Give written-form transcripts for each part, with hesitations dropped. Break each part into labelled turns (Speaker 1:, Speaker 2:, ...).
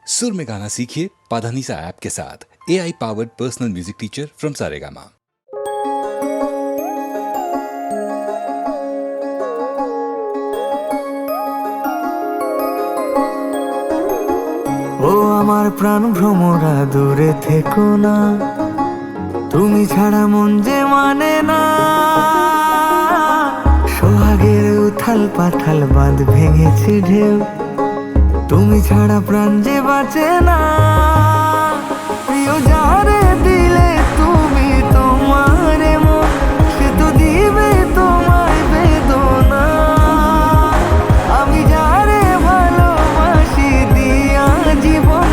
Speaker 1: सुर में गाना सीखिए पाधानीसा ऐप के साथ। AI powered personal music teacher from Saregama.
Speaker 2: ও আমার প্রাণ ভ্রমরা দূরে থেকো না, তুমি ছাড়া মন যে মানে না। সোহাগের উথাল পাথাল বাঁধ ভেঙেছে ঢেউ, তুমি ছাড়া প্রাণ যে বাঁচে না। প্রিয় যারে দিলে তুমি তোমার মন, সে তো দিবে তোমায় বেদনা। আমি যারে ভালোবাসি দিয়া জীবন,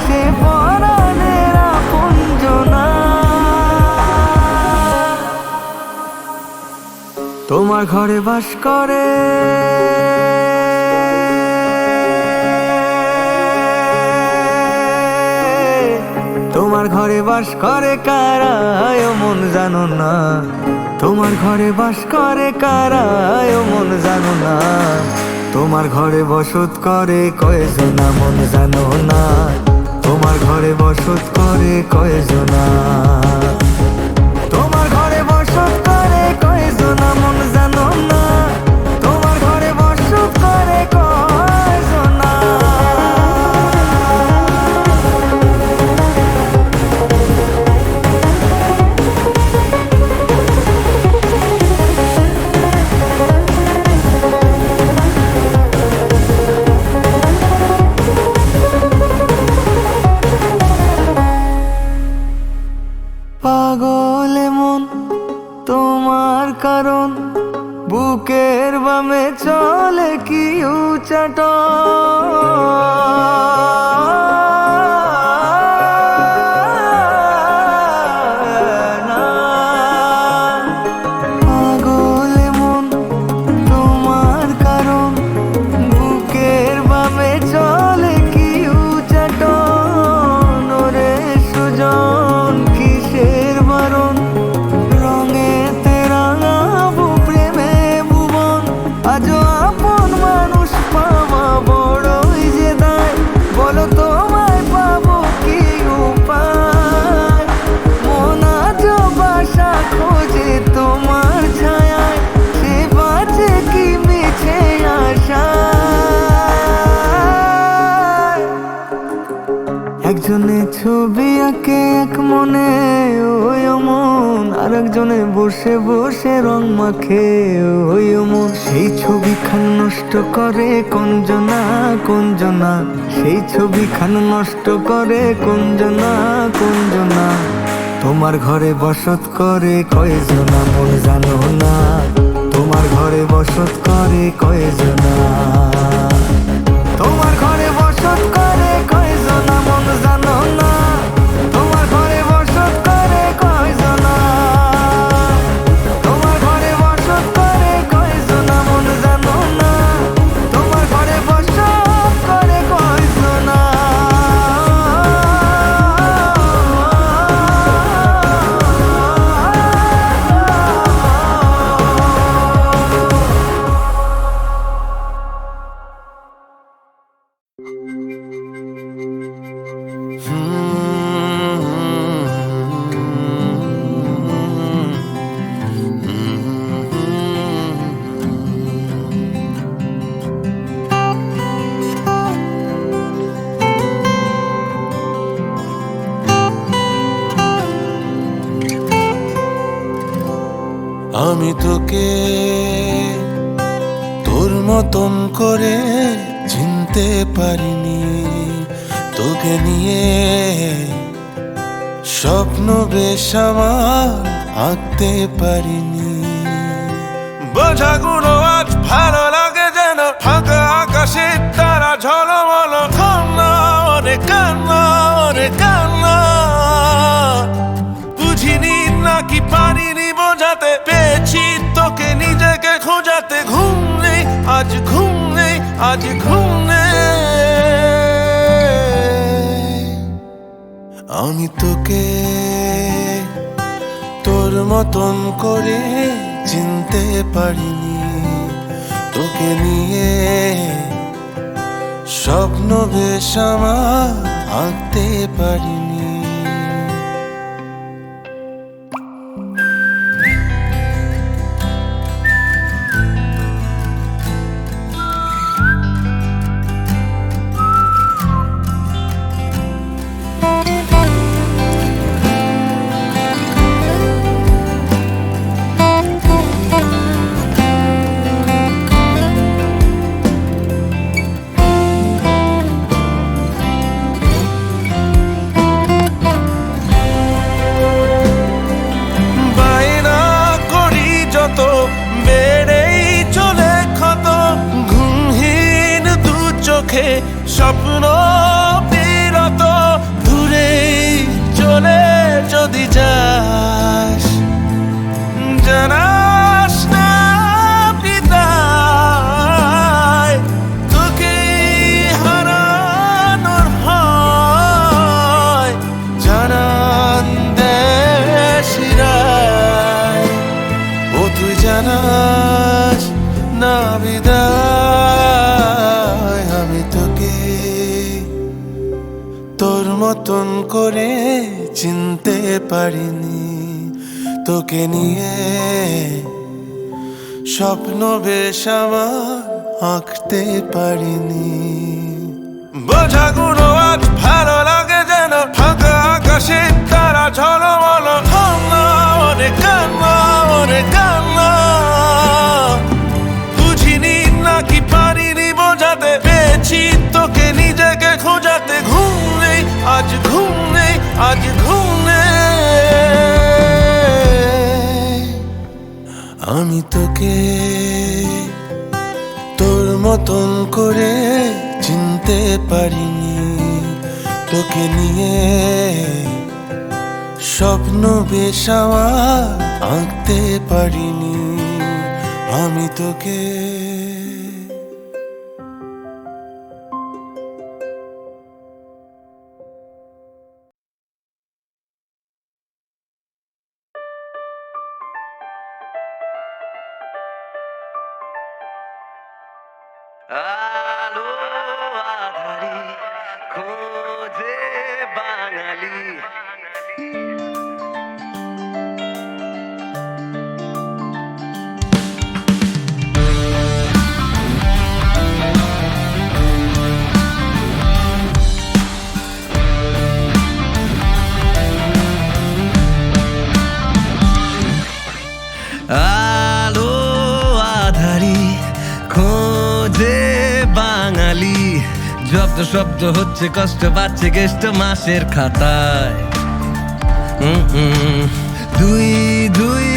Speaker 2: সে পরাণের আপনজনা। তোমার ঘরে বাস করে তোমার ঘরে বাস করে কারা মন জানো না। তোমার ঘরে বাস করে কারা মন জানো না। তোমার ঘরে বসত করে কয়জনা মন জানো না। তোমার ঘরে বসত করে কয়জনা। তোমার ঘরে বসত করে কয়জনা মন জানো না। তোমার ঘরে বসত করে কয়জনা। পাগল মন তোমার কারণ, বুকের বামে চলে কি উচাট। পাগল মন তোমার কারণ, বুকের বামে চলে কি উচাট। নরে সুজন কিসের বারণ, রঙেতে রাঙাবো প্রেমে ভুবন। আজও আপন মানুষ পাওয়া বড়ই যে দায়, বলো তোমায় পাবো কি উপায়। মন আজও বাসা খোঁজে তোমার ছায়ায়, সে বাঁচে কি মিছে আশায়। একজনে ছবি আঁকে এক মনে ওই মন, আর একজনে বসে বসে রং মাখে ওই মন। সেই ছবি খান নষ্ট করে কোনজনা কোনজনা। সেই ছবি খান নষ্ট করে কোনজনা কোনজনা। তোমার ঘরে বসত করে কয়জনা মন জানো না। তোমার ঘরে বসত করে কয়জনা। তোমার ঘরে বসত করে কয়জনা মন জানো না। তোমার ঘরে বসত করে কয়জনা। তোমার ঘরে বসত করে কয়জনা মন জানো না। তোমার ঘরে বসত করে কয়জনা।
Speaker 3: আমি তোকে তোর মতন করে চিনতে পারিনি, তোকে নিয়ে স্বপ্ন বেশ আমার আঁকতে পারিনি। বোঝাগুলো আজ ভালো লাগে যেন ফাঁকা আকাশে তারা ঝলমল। কান্না ওরে কান্না ওরে কান্না, বুঝিনি নাকি পারিনি বোঝাতে, পেয়েছি তোকে নিজেকে খোঁজাতে। ঘুম নেই আজ ঘুম নেই আজ ঘুম নেই। আমি তোকে তোর মতন করে চিনতে পারিনি, তোকে নিয়ে স্বপ্ন বেশ আমার আঁকতে পারিনি। বায়না করি যত বেড়েই চলে ক্ষত, ঘুমহীন দু চোখে স্বপ্ন বিরত। দূরেই চলে যদি যাস, জানাস না বিদায়, তোকে হারানোর ভয় জানান দেশিরায়। ও তুই জানাস না বিদায়, আমি তোকে তোর মতন করে চিনতে পারিনি। তোকে নিয়ে স্বপ্ন বেশ আমার আঁকতে পারিনি। বোঝাগুলো আজ ভালো লাগে যেন, ফাঁকা আকাশে তারা ঝলমল। কান্না ওরে কান্না, ওরে কান্না, বুঝিনি নাকি পারিনি বোঝাতে, পেয়েছি তোকে নিজেকে খোঁজাতে। ঘুম নেই আজ, ঘুম নেই আজ, ঘুম নেই। আমি তোকে তোর মতন করে চিনতে পারিনি। তোকে নিয়ে স্বপ্ন বেশ আমার আঁকতে পারিনি। আমি তোকে
Speaker 4: আলো আধারি খোঁজে বাঙালি। আলো আধারি খোঁজে বাঙালি। জব্দ শব্দ হচ্ছে, কষ্ট পাচ্ছে গেষ্ট মাসের খাতায়। দুই দুই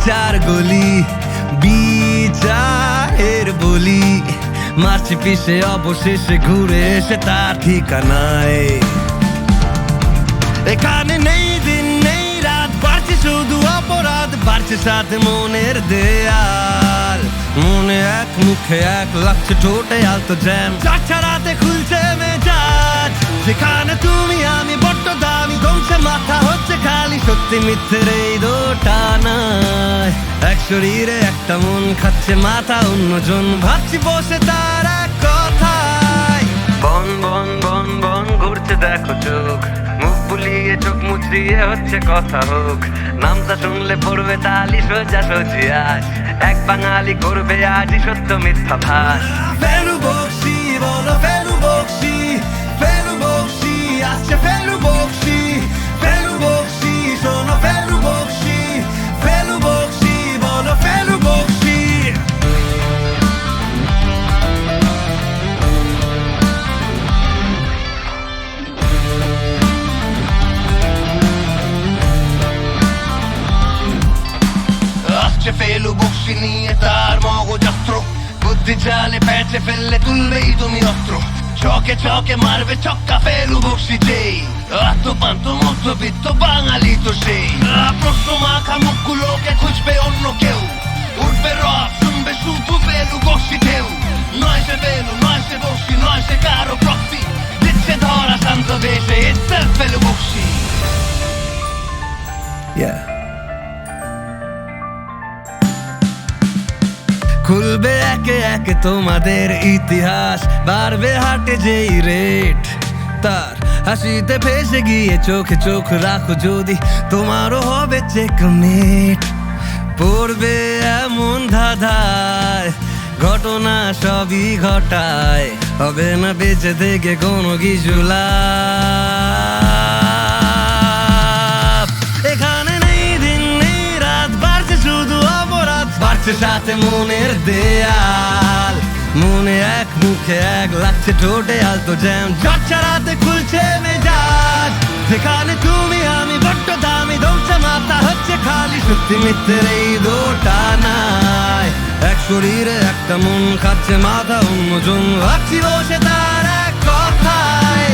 Speaker 4: চার গলি বিচারের বলি, মারছি পিছে অবশেষে ঘুরে এসে তার ঠিকানায়। এখানে নেই দিন নেই রাত, বাড়ছে শুধু অপরাধ, বাড়ছে সাথে মনের দেয়াল। মনে এক মুখে এক, লাগছে ঠোঁটে আলতো জ্যাম, ছাড়াতে খুলছে মেজাজ। যেখানে তুমি আমি বড্ড দামি, কমছে মাথা হচ্ছে খালি, সত্যি মিথ্যের এই দোটানায়। এক শরীরে একটা মন খাচ্ছে মাথা অন্যজন, ভাবছি বসে তার এক কথায়। বন বন বন বন ঘুরছে দেখো চোখ, মুখ বুলিয়ে চোখ মুচড়িয়ে হচ্ছে কথা হোক। নামটা শুনলে পড়বে তালি সোজা সোজি আজ, এক বাঙালি করবে আজই সত্য মিথ্যা ভাস। ফেলু বক্সি বলো ফেলু বক্সি, ফেলু বক্সি আসছে ফেলু বক্সি, ফেলু বক্সি শোনো ফেলু বক্সি, ফেলু বক্সি বলো ফেলু বক্সি। ফেলু বক্সি নিয়ে তার মগজত্র, বুদ্ধি চালে প্যাচে ফেললে তুলবেই তুমি অস্ত্র। চকে চকে মারবে ছক্কা ফেলু বক্সি যেই, আত্মপান্ত মধ্যবিত্ত বাঙালি তো সেই। প্রশ্ন মাখা মুখগুলোকে খুঁজবে অন্য কেউ, উঠবে রব শুনবে শুধু ফেলু বক্সি ঢেউ। নয় সে ফেলু নয় সে বক্সি, নয় সে কারো প্রক্সি, দিচ্ছে ধরা শান্ত দেশে ইটসেলফ ফেলু বক্সি। খুলবে একে একে তোমাদের ইতিহাস, বাড়বে হাটে যেই রেট তার, হাসিতে ফেসে গিয়ে চোখে চোখ রাখো যদি তোমারও হবে চেকমেট। পড়বে এমন ধাঁধায় ঘটনা সবই ঘটায়, হবে না বেঁচে থেকে কোনো কিছু লাভ। এখানে নেই দিন নেই রাত, বাড়ছে শুধু অপরাধ, বাড়ছে সাথে মনের দেয়াল। মনে এক মুখে এক, লাগছে ঠোঁটে আলতো জ্যাম, ঝরঝা রাতে খুলছে মেজাজ। যেখানে তুমি আমি বড্ড দামি, দমছে মাথা হচ্ছে খালি, সত্যি মিথ্যের এই দোটানায়। এক শরীরে একটা মন, খাচ্ছে মাথা অন্যজন, ভাবছি বসে তার এক কথায়।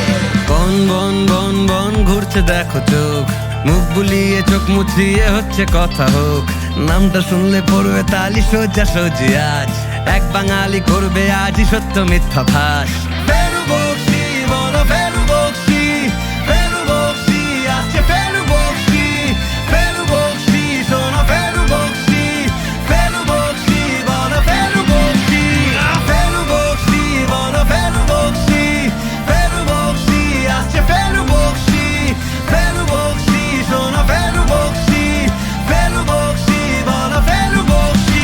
Speaker 4: বন বন বন বন ঘুরছে দেখো চোখ, মুখ বুলিয়ে চোখ মুছিয়ে হচ্ছে কথা হোক। নামটা শুনলে পড়বে তালি সোজা সোজি আজ, এক বাঙালি করবে আজই সত্য মিথ্যা ভাস। ফেরু বক্সি বলো ফেরু বক্সি, ফেরু বক্সি আসছে ফেরু বক্সি, ফেরু বক্সি শোনো ফেরু বক্সি, ফেরু বক্সি বলো ফেরু বক্সি, ফেরু বক্সি বলো ফেরু বক্সি, ফেরু বক্সি আসছে ফেরু বক্সি, ফেরু বক্সি শোনো ফেরু বক্সি, ফেরু বক্সি বলো ফেরু বক্সি।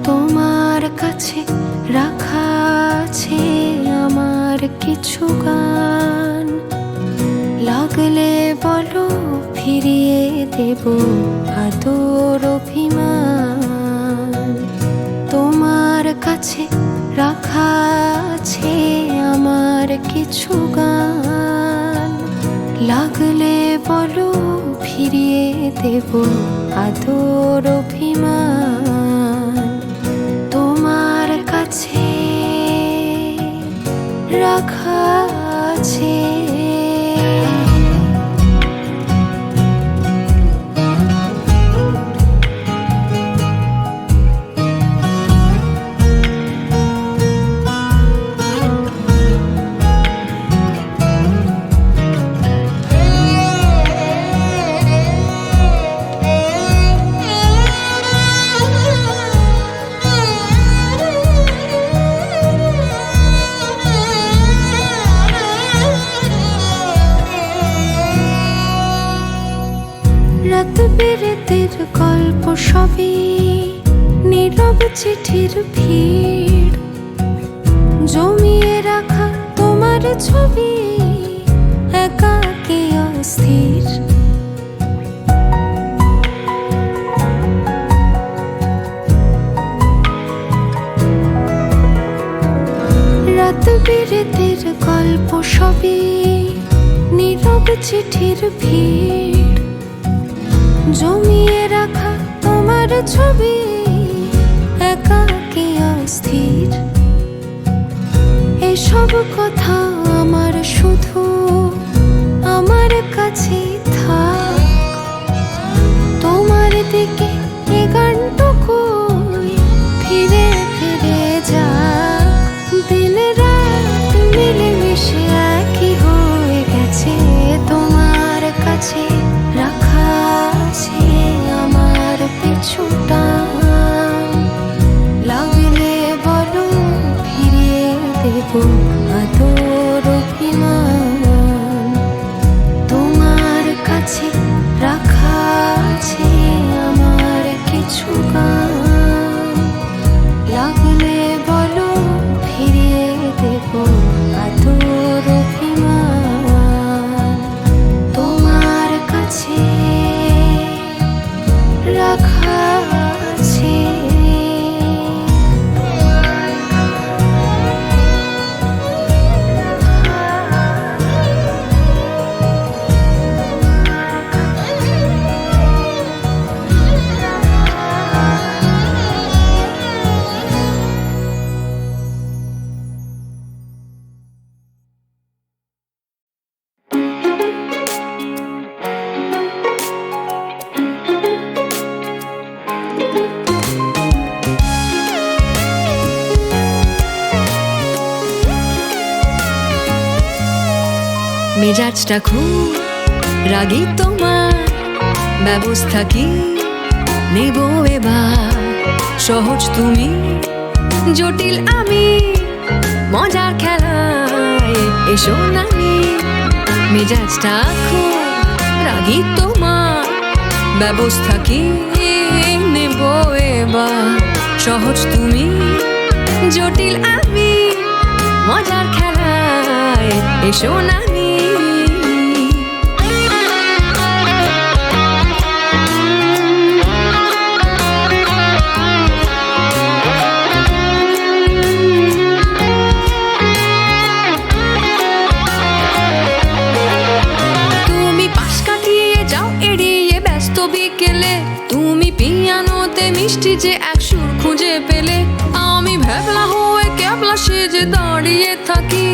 Speaker 5: তোমার কাছে রাখা আছে আমার কিছু গান, লাগলে বলো ফিরিয়ে দেব আদর অভিমান। তোমার কাছে রাখা আছে আমার কিছু গান, লাগলে বলো ফিরিয়ে দেব আদর অভিমান। তোমার কাছে রাখা আছে। রাত বিরেতের গল্প সবই নীরব চিঠির ভিড়, জমিয়ে রাখা তোমার ছবি একাকী অস্থির। রাত বিরেতের গল্প সবই নীরব চিঠির ভিড়, জমিয়ে রাখা তোমার ছবি একাকী অস্থির। এসব কথা আমার শুধু আমার কাছে থাক, তোমার দিকে এ গানটুকু ফিরে ফিরে যাক। দিন রাত মিলেমিশে একই হয়ে গেছে, তোমার কাছে রাখা আছে আমার পিছু টান, লাগলে বলো ফিরিয়ে দেব আদর অভিমান। তোমার কাছে রাখা আছে আমার মেজাজটা খুব রাগী তোমার, ব্যবস্থা কি নেব এবার? সহজ তুমি, জটিল আমি, মজার খেলায় এসো নামি। মেজাজটা খুব রাগী তোমার, ব্যবস্থা কি নেব এবার? সহজ তুমি, জটিল আমি, মজার খেলায় এসো নামি। বিকেলে তুমি পিয়ানোতে মিষ্টি যে এক সুর খুঁজে পেলে, আমি ভ্যাবলা হয়ে ক্যাবলা সেজে দাঁড়িয়ে থাকি।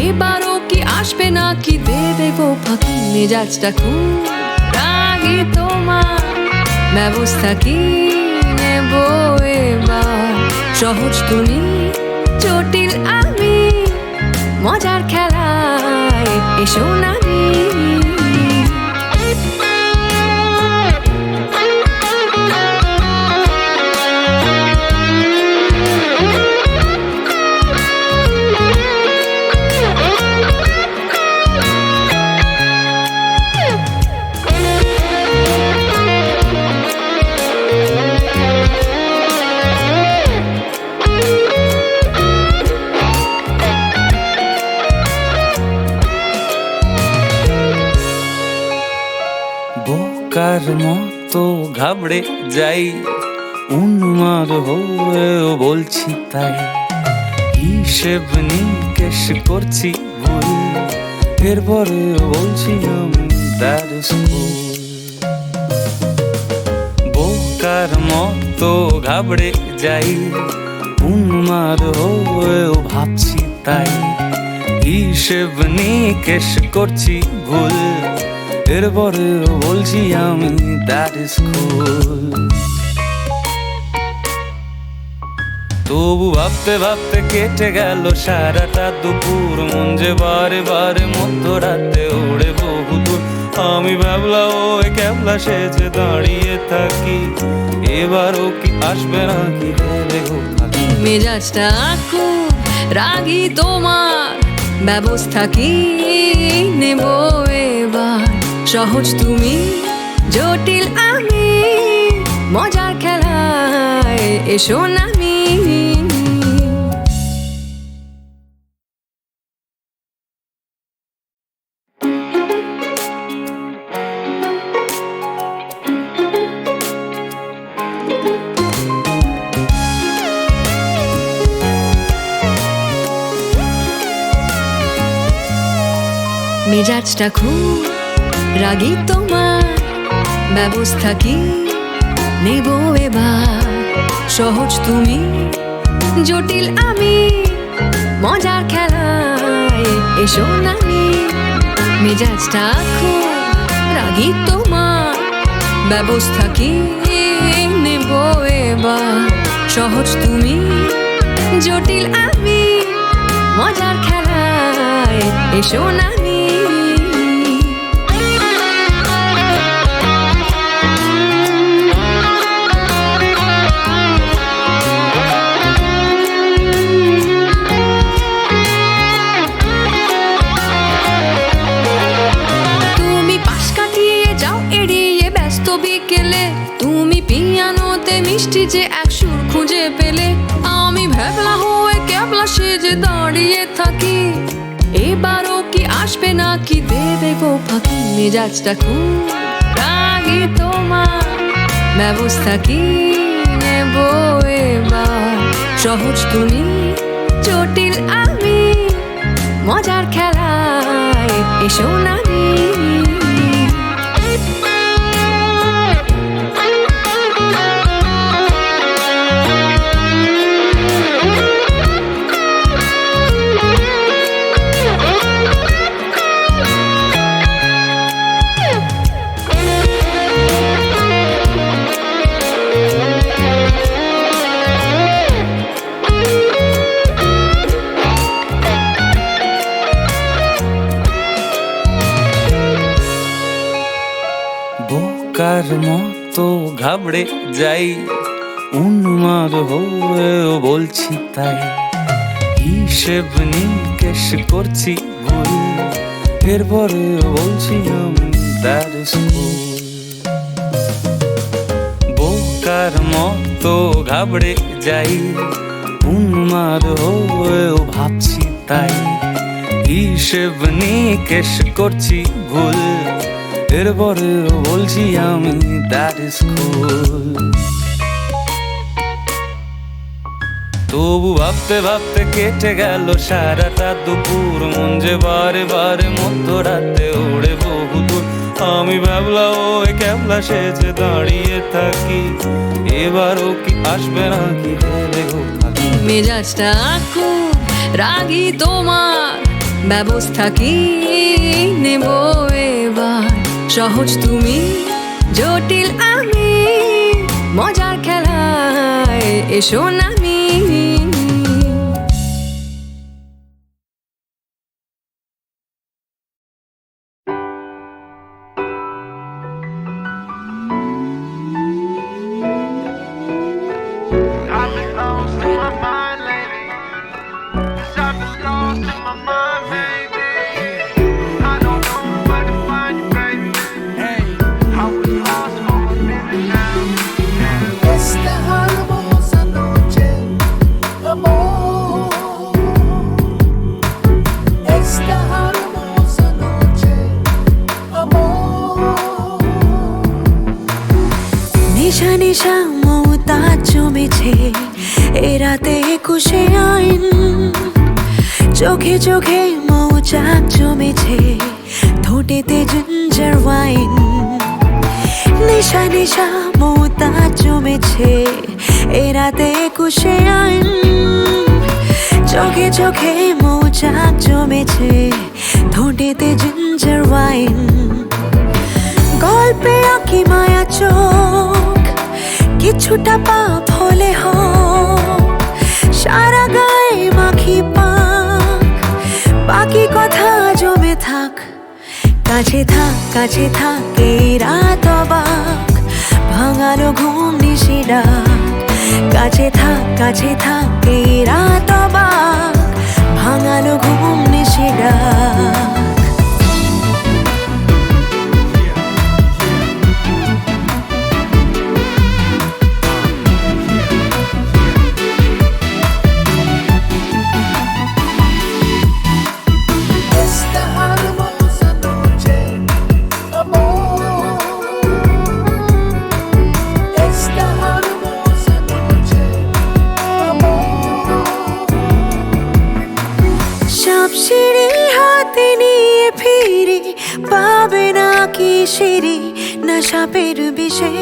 Speaker 5: এবারও কি আসবে নাকি দেবে গো ফাঁকি? মেজাজটা খুব রাগী তোমার, ব্যবস্থা কি নেব এবার? সহজ তুমি, জটিল আমি, মজার খেলায় এসো নামি।
Speaker 3: বোকার মতো ঘাবড়ে যাই, উন্মাদ হয়েও বলছি তাই। হিসেব নিকেশ করছি ভুল, এরপরে বলছি আমি that is cool। বোকার মতো ঘাবড়ে যাই, উন্মাদ হয়েও ভাবছি তাই। হিসেব নিকেশ করছি ভুল, এরপরে বলছি আমি that is cool। তবু ভাবতে ভাবতে কেটে গেল সারাটা দুপুর, মন যে বারে বারে মধ্যরাতে ওড়ে বহুদূর। আমি ভাবলা ওই ক্যাবলা সেজে দাঁড়িয়ে থাকি, এবারও কি আসবে নাকি দেবে গো ফাঁকি?
Speaker 5: মেজাজটা খুব রাগী তোমার, ব্যবস্থা কি নেব এবার? সহজ তুমি, জটিল আমি, মজার খেলায় এসো নামি। মেজাজটা খুব রাগী তোমার, ব্যবস্থা কি নেব এবার? সহজ তুমি, জটিল আমি, মজার খেলায় এসো নামি। মেজাজটা খুব রাগী তোমার, ব্যবস্থা কি নেব এবার? সহজ তুমি, জটিল আমি, মজার খেলায় এসো নামি। বিকেলে তুমি পিয়ানোতে মিষ্টি যে এক সুর খুঁজে পেলে, আমি ভ্যাবলা হয়ে ক্যাবলা সেজে দাঁড়িয়ে থাকি। এবারও কি আসবে নাকি দেবে গো ফাঁকি? মেজাজটা খুব রাগী তোমার, ব্যবস্থা কি নেব এবার? সহজ তুমি, জটিল আমি, মজার খেলায় এসো নামি।
Speaker 3: বোকার মতো ঘাবড়ে যাই, উন্মাদ হয়েও বলছি তাই। হিসেব নিকেশ করছি ভুল, এরপরে বলছি আমি দ্যাট ইজ কুল। বোকার মতো ঘাবড়ে যাই, উন্মাদ হয়েও ভাবছি তাই। হিসেব নিকেশ করছি ভুল, এরপরে বলছি আমি দ্যাট ইজ কুল। তবু ভাবতে ভাবতে কেটে গেল সারাটা দুপুর, মন যে বারে বারে মধ্যরাতে ওড়ে বহুদূর। আমি ভাবলাম ওই ক্যাবলা সেজে দাঁড়িয়ে থাকি, এবারও কি আসবে নাকি হেলে গো ফাঁকি।
Speaker 5: মেজাজটা খুব রাগী তোমার, ব্যবস্থা কি নেব এবার? সহজ তুমি, জটিল আমি, মজার খেলায় এসো নামি।
Speaker 6: I've been lost in my mind lately. 'Cause I've been lost in my mind, baby. I don't know where to find you, baby. I was lost for a minute now.
Speaker 7: Esta hermosa noche, amor. Esta hermosa noche, amor.
Speaker 8: নিশা নিশা মমতা জমেছে এ রাতে একুশে আইন, চোখে চোখে মৌচাক জমেছে, ঠোঁটেতে ginger wine. নিশা নিশা মমতা জমেছে এ রাতে একুশে আইন, চোখে চোখে মৌচাক জমেছে, ঠোঁটেতে জিঞ্জার ওয়াইন। গল্পে আঁকি মায়া চোখ, কিছুটা পাপ হলে হোক, সারা গায়ে মাখি পাক, বাকি কথা জমে থাক। কাছে থাক এই রাত অবাক, ভাঙালো ঘুম নিশি ডাক। কাছে থাক এই রাত অবাক, ভাঙালো ঘুম নিশি ডাক।
Speaker 7: Esta hermosa noche, amor. Esta hermosa noche, amor.
Speaker 8: সব সিঁড়ি হাতে নিয়ে ফিরি, পাবে না কি সিঁড়ি না সাপের বিষে।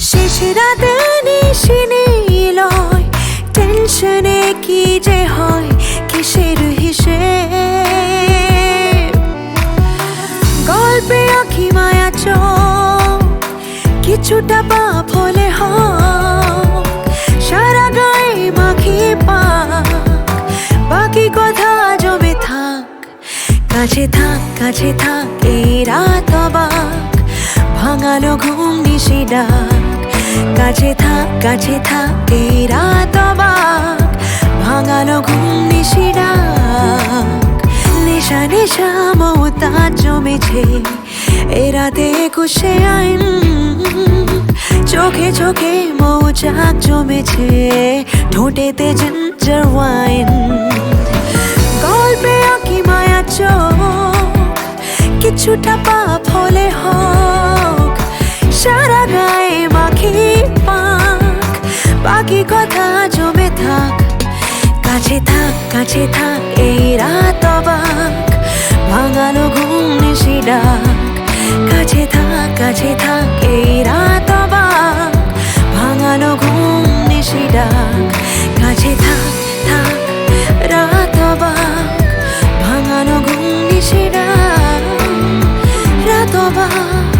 Speaker 8: শেষ রাতে নিশি নিলয়, টেনশনে কি যে হয় কিসের হিসেব। গল্পে আঁকি মায়া চোখ, কিছুটা পাপ হলে হোক, সারা গায়ে মাখি পাক, বাকি কথা জমে থাক। কাছে থাক এই রাত অবাক, ভাঙালো ঘুম নিশি ডাক। কাছে থাক এই রাত অবাক, ভাঙালো ঘুম নিশি ডাক। নেশা নেশা মমতা জমেছে এ রাতে একুশে আইন, চোখে চোখে মৌচাক জমেছে, ঠোঁটেতে জিঞ্জার ওয়াইন। গল্পে আঁকি মায়া চোখ, কিছুটা পাপ হলে হোক, সারা গায়ে মাখি পাক, বাকি কথা জমে থাক। কাছে থাক এই রাত অবাক, ভাঙালো ঘুম নিশি ডাক। কাছে থাক এই রাত অবাক, ভাঙালো ঘুম নিশি ডাক। কাছে থাক রাত অবাক, ভাঙালো ঘুম নিশি ডাক। রাত অবাক,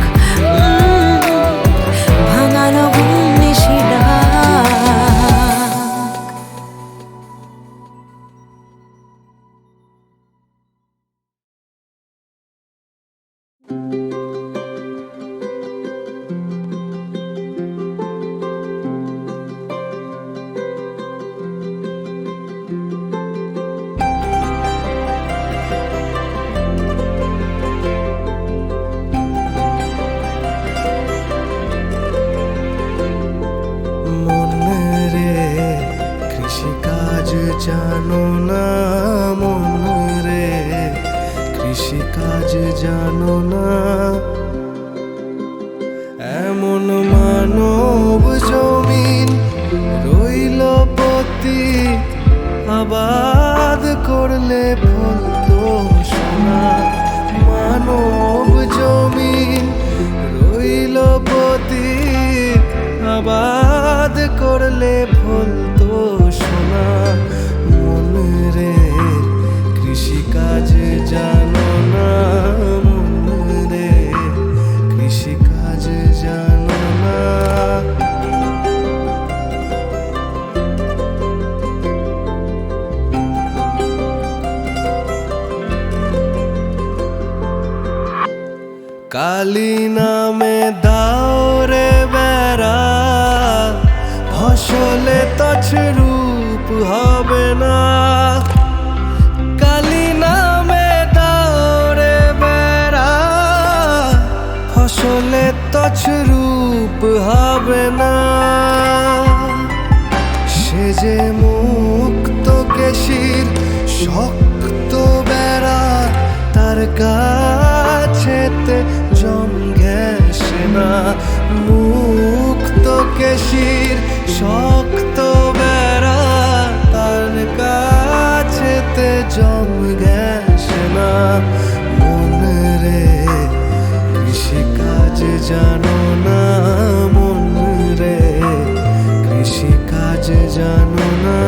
Speaker 8: ভাঙালো ঘুম নিশি ডাক।
Speaker 4: কৃষিকাজ জানো না মন রে, কৃষিকাজ জানো না। এমন মানব জমিন রইল পতি, আবাদ করলে ফলতো সোনা। মানব জমিন রইল পতি, আবাদ করলে ফলতো সোনা। মন রে কৃষিকাজ জানো না, মন রে কৃষিকাজ জানো না। কালী নামে দাও রে বেড়া, ফসলে তছরূপ হবে না। কালী নামে দাও রে বেড়া, ফসলে তছরূপ হবে না। সে যে মুক্ত কেশির শক্ত বেড়া, তার কাছেতে জম ঘেঁষে না। মুক্ত কেশির শক্ত বেড়া, তার কাছেতে জম ঘেঁষে না। মন রে কৃষিকাজ জানো না, মন রে কৃষিকাজ জানো না।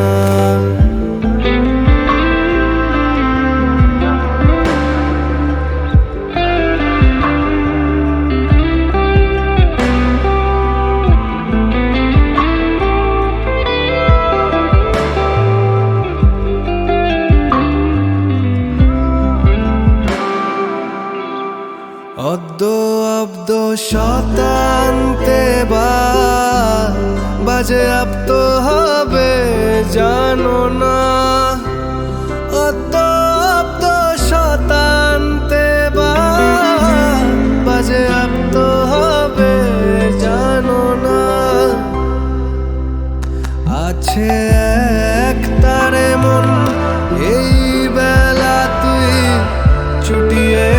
Speaker 4: অদ্য অব্দ শতান্তে বাজে আপ্ত হবে জানো না। অদ্য অব্দ শতান্তে বাজে আপ্ত হবে জানো না। আছে এক তারে মন এই বেলা তুই ছুটিয়ে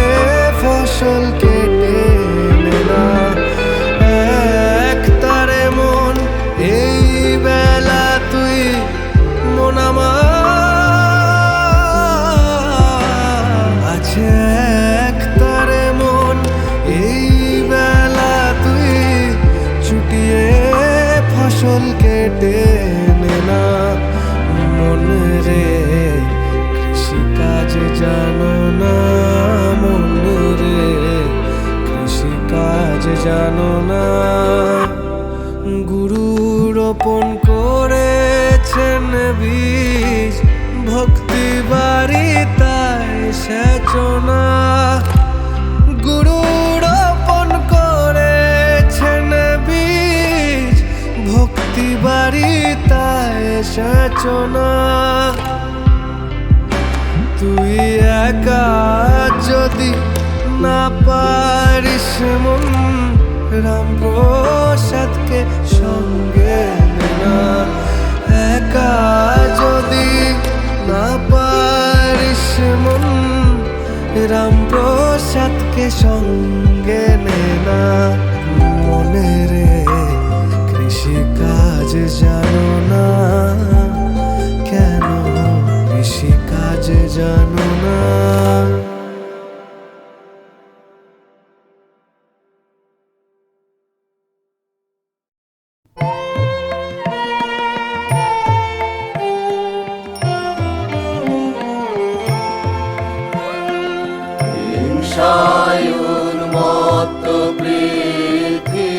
Speaker 4: ফসল কেটে নে না। এক তারে মন এই বেলা তুই মন আমার। আছে এক তারে মন এই বেলা তুই ছুটিয়ে ফসল কেটে নে না। মন রে কৃষিকাজ জানো না, মন রে কৃষিকাজ জানো না। গুরু রোপণ করেছেন বীজ, ভক্তি বাড়ি তাই সেচনা। গুরু রোপণ করেছেন বীজ, ভক্তি বাড়ি তাই সেচনা। তুই একা যদি না পারিস মন, রামপ্রসাদকে সঙ্গে নে না। একা যদি না পারিস মন, রামপ্রসাদকে সঙ্গে নে না। মনে রে কৃষিকাজ জানো না, কেন কৃষিকাজ জানো না।
Speaker 7: হিংসায়ুন্মত্ত পৃথিবী,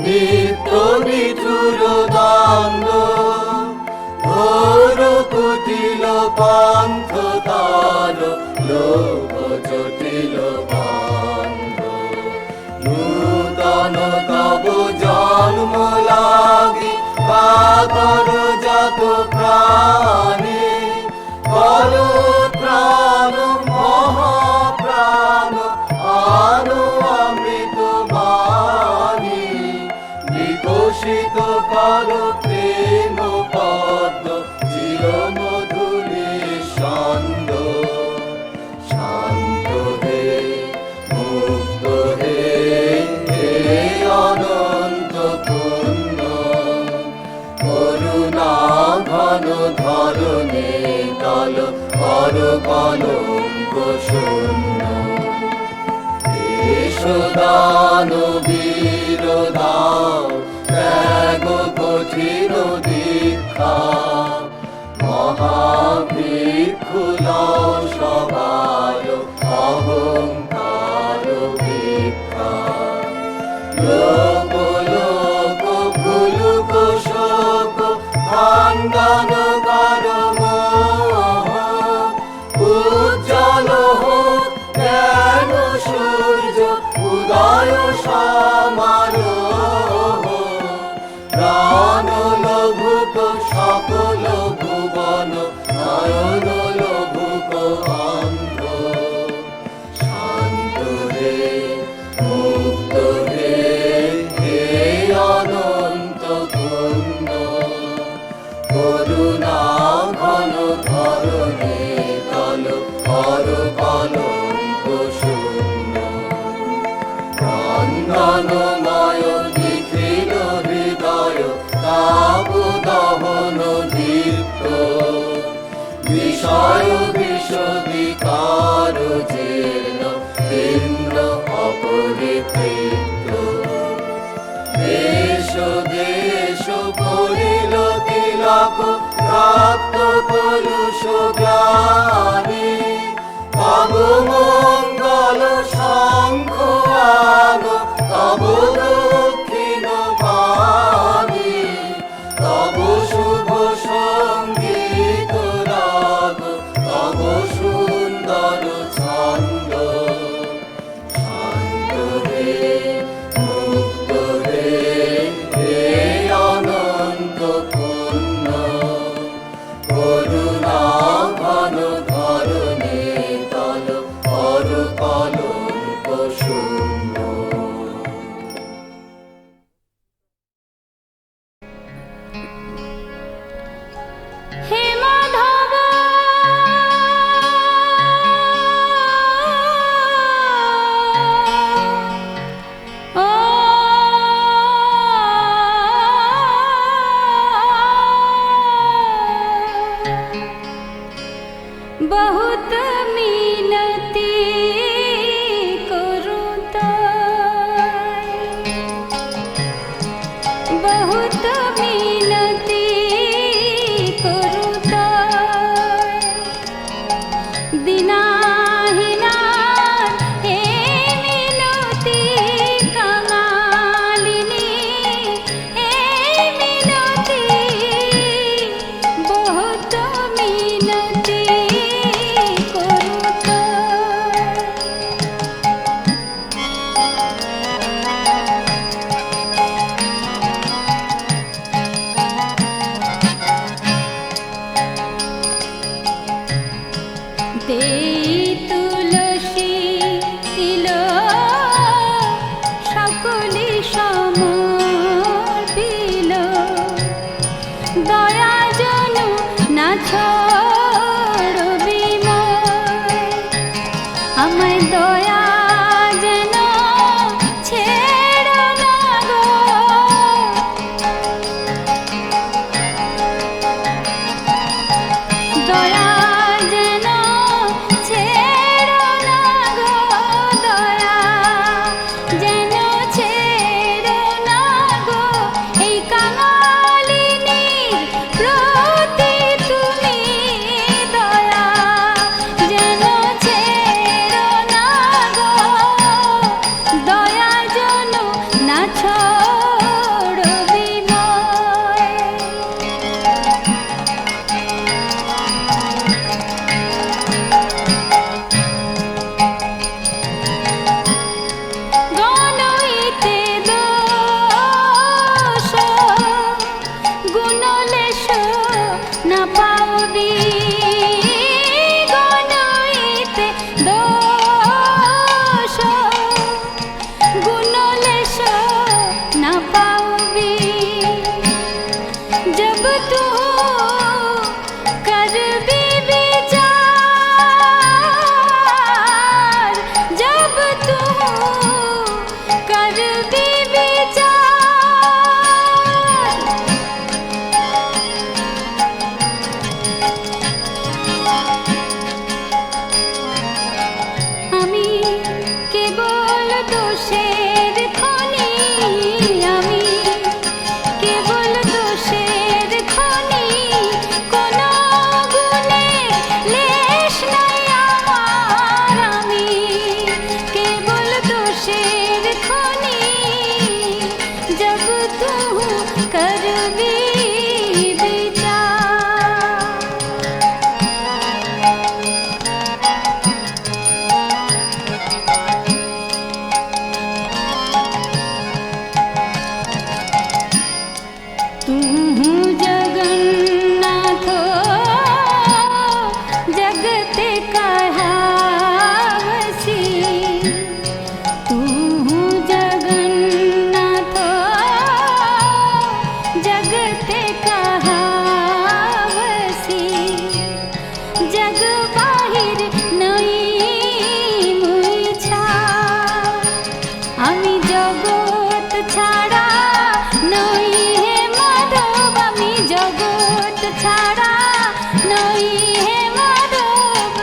Speaker 7: নিত্য নিঠুর দ্বন্দ্ব, ঘোর কুটিল পান্থ তার, লোভ জটিল বান্ধ। নূতন তব জন্ম লাগি কাতর যত প্রাণী, করো প্রাণ মহাপ্রাণ আনো অমৃত বাণী। বিকশিত করো প্রেম ধরণী তল কর কলঙ্ক শূন্য দান বীর দাও ত্যাগ কঠিন দীক্ষা মহাভিক্ষু লও সবার অহংকার ভিক্ষা লোক লোক ভুলুক শোক ভাঙ্গান কর মোহ উজ্জ্বল হোক জ্ঞান সূর্য উদয় সমারোহ প্রাণ লঘুক সকল ভুবন নয়ন লঘুক অন্ধ শান্ত রে মুক্ত রে হে অনন্ত পূর্ণ করুণা ঘন ধরণী তল কর কলঙ্ক শূন্য চন্দনময় নিখিল হৃদয় তাপ দহন দীপ্ত বিষয় বিষবিকার জীর্ণ জীর্ণ অপরিতৃপ্ত দেশ দেশ করিল তিলক প্রাপ্ত কলুষ জ্ঞানী তব মঙ্গল শঙ্খ আগ তব দক্ষিণ পানি তব শুভ সঙ্গীত রাগ তব সুন্দর ছন্দ শান্ত রে মুক্ত রে হে অনন্ত পূর্ণ করুণা ঘন ধরণী তল কর কলঙ্ক শূন্য
Speaker 8: হে মাধব ও बहुत मिनती करूं बहुत मिनती करूं दिनाहिना हे मिनती कमालिनी हे मिनती बहुत मिनती करूं দেই তুলসী তিল সকলি সমর্পিল দয়া জনু না ছড়বি মোয় আমায় দয়া যেন ছেড়ো না গো দয়া যেন ছেড়ো না গো দয়া যেন ছেড়ো না গো এই কাঙালিনীর প্রতি তুমি দয়া যেন ছেড়ো না গো দয়া যেন না ছড়বি মোয় গণইতে দোষ গুণলেশ না পাওবি গণইতে দোষ গুণলেশ না পাওবি जब तू करबी विचार जब तू करबी विचार
Speaker 9: ছাড়া নই হে মাধব।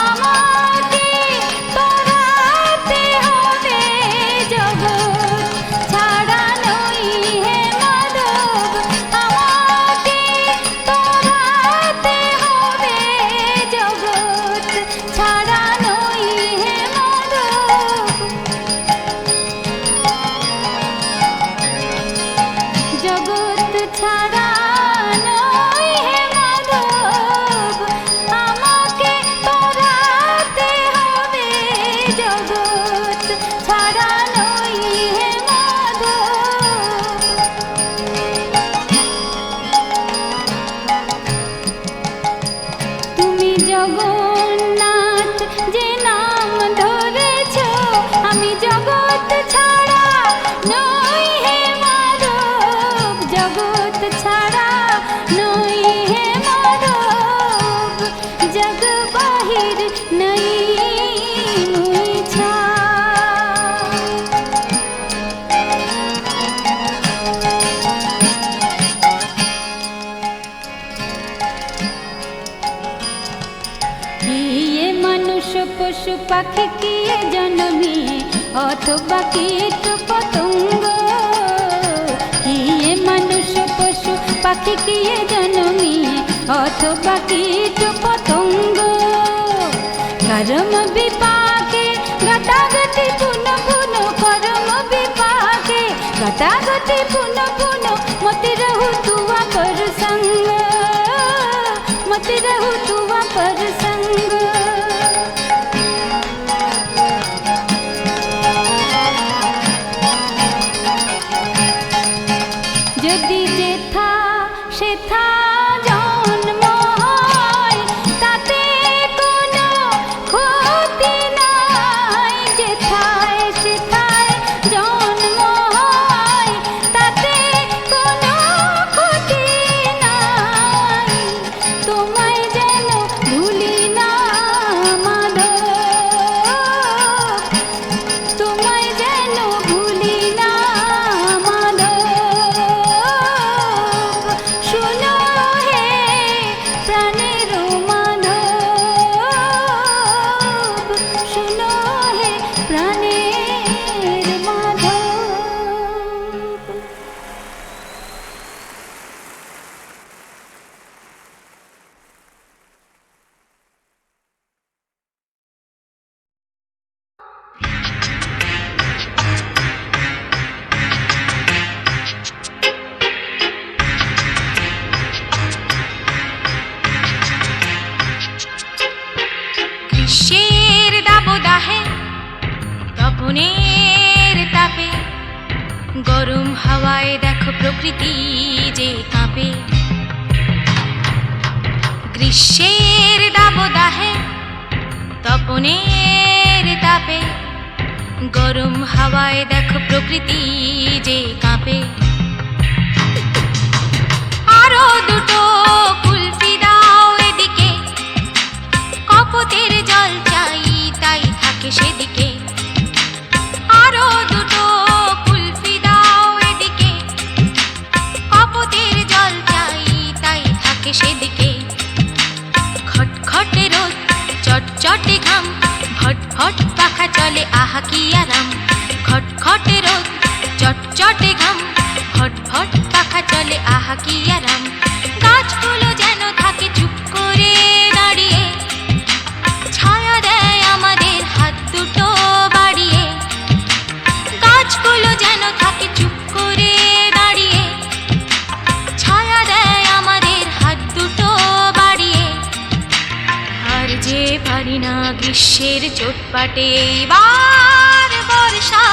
Speaker 9: আমাকে তোরাতে হবে জগৎ ছাড়া নই হে মাধব। আমাকে তোরাতে হবে জগৎ ছাড়া নই হে মাধব। জগৎ ছাড়া নই হে মাধব। আমাকে তোরাতে হবে জগৎ ছাড়া নই হে মাধব। তুমি জগন্নাথ যে নাম ধরেছ, আমি জগৎ ছাড়া নই হে মাধব। জগৎ ছাড়া নই হে মাধব। জগ বাহির নই মুই ছা। কিয়ে মানুষ পশু পাখি কিয়ে জন্মে অথবা কীট পতঙ্গ। কিয়ে মানুষ পশু পাখি কিয়ে জন্মে অথবা কীট পতঙ্গ। কর্ম বিপাকে গতাগতি পুন পুন, কর্ম বিপাকে গতাগতি পুন পুন। মতি रहू तुआ पर संग, मति रहू तुआ पर संग। যদি যেথা সেথা জন্ম হয়, তাতে কোনো ক্ষতি নাই। যেথায় সেথায় জন্ম হয়, তাতে কোনো ক্ষতি নাই। তোমায় যেন ভুলি না মাধব, তোমায় যেন ভুলি না মাধব। শুনো হে প্রাণের মাধব, শুনো হে প্রাণের মাধব।
Speaker 8: গ্রীষ্মের দাবদাহে তপনের তাপে গরম হাওয়ায় দেখো প্রকৃতি যে কাঁপে। গ্রীষ্মের দাবদাহে তপনের তাপে গরম হাওয়ায় দেখো প্রকৃতি যে কাঁপে। আরো দুটো কুলফি দাও এদিকে, কপতের জল চাই তাই থাকে সেদিকে। আরো দুটো কুলফি দাও এদিকে, কপতের জল চাই তাই থাকে সেদিকে। খটখটে রোদ চটচটে ঘাম, ভটভট পাখা চলে আহা কি আরাম। খটখটে রোদ চটচটে ঘাম, ভটভট পাখা চলে আহা কি আরাম। গাছগুলো যেন থাকে চুপ করে দাঁড়িয়ে, ছায়া দেয় আমাদের হাত দুটো বাড়িয়ে। গাছগুলো যেন থাকে চুপ করে দাঁড়িয়ে, ছায়া দেয় আমাদের হাত দুটো বাড়িয়ে। আর যে পারি না গ্রীষ্মের চোটপাটে, এইবার বর্ষা